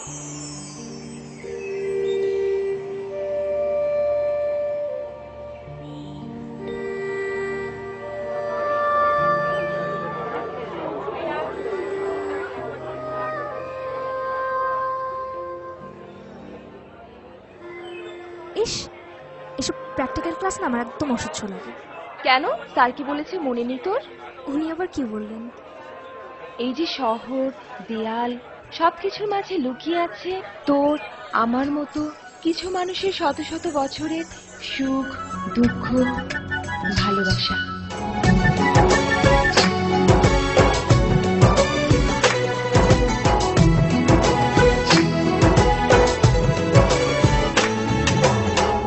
ইস, এসব practical class না আমার একদম অসহ্য লাগে। কেন, স্যার কি বলেছে মনে নেই তোর? উনি আবার কি বললেন? এই যে শহর, দেয়াল, সবকিছুর মাঝে লুকিয়ে আছে তোর আমার মতো কিছু মানুষের শত শত বছরের সুখ, দুঃখ, ভালোবাসা।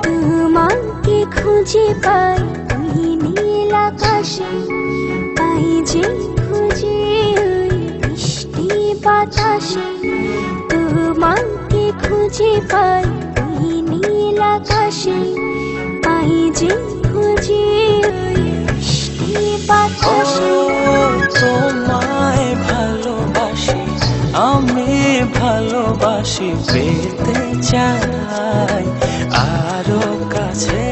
তোমাকে খুঁজে পাই ওই নীল আকাশে, পাই যে খুঁজে ওই বৃষ্টি বাতাসে। তোমাকে খুঁজে পাই ওই নীল আকাশে, পাই যে খুঁজে ওই বৃষ্টি বাতাসে। তোমায় ভালোবাসি, আমি ভালোবাসি, পেতে চাই আরো কাছে,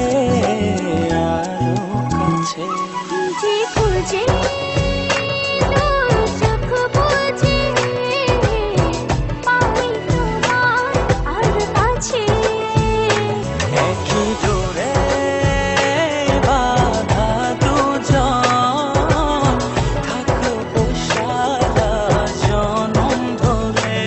আরো কাছে। খুঁজে খুঁজে চোখ বুজে পাই তোমার আর কাছে। একই ডোরে বাঁধা দুজন, থাকবো সারা জনম ধরে।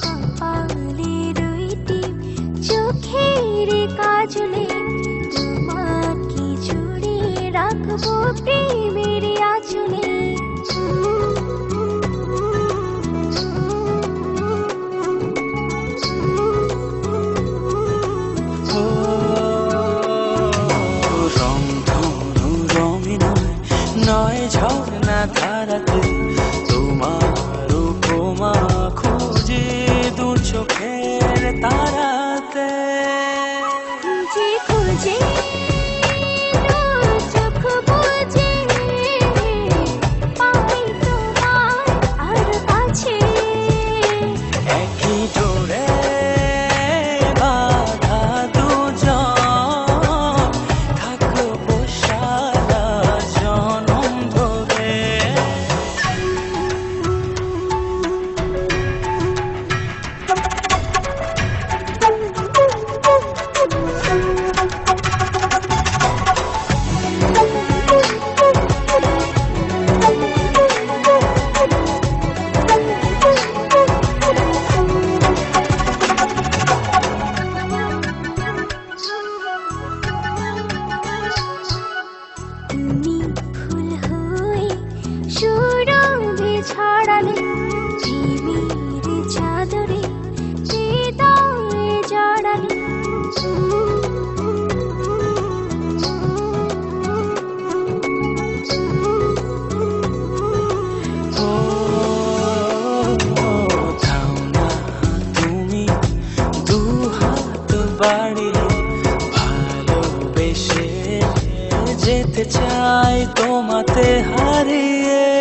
কপালে রইটি চোখের কাজলে, তোমাকে জুড়ে রাখবো প্রেমের আঁচলে। রংধনু রঙিন নয় ঝর্ণা ধারাতে, তোমার উপমা খুঁজে দু চোখের তারাতে। খুঁজে খুঁজে চোখ বুজে পাই তোমার আর কাছে। একই ডোরে বাঁধা দুজন, থাকবো সারা জনম ধরে। তুমি ফুল হয়ে সুরভি ছড়ালে, প্রেমের চাদরে হৃদয়ে জড়ালে। ও থাও না তুমি দু হাত বাড়িয়ে, ভালোবেসে যেতে চাই তোমাতে হারিয়ে।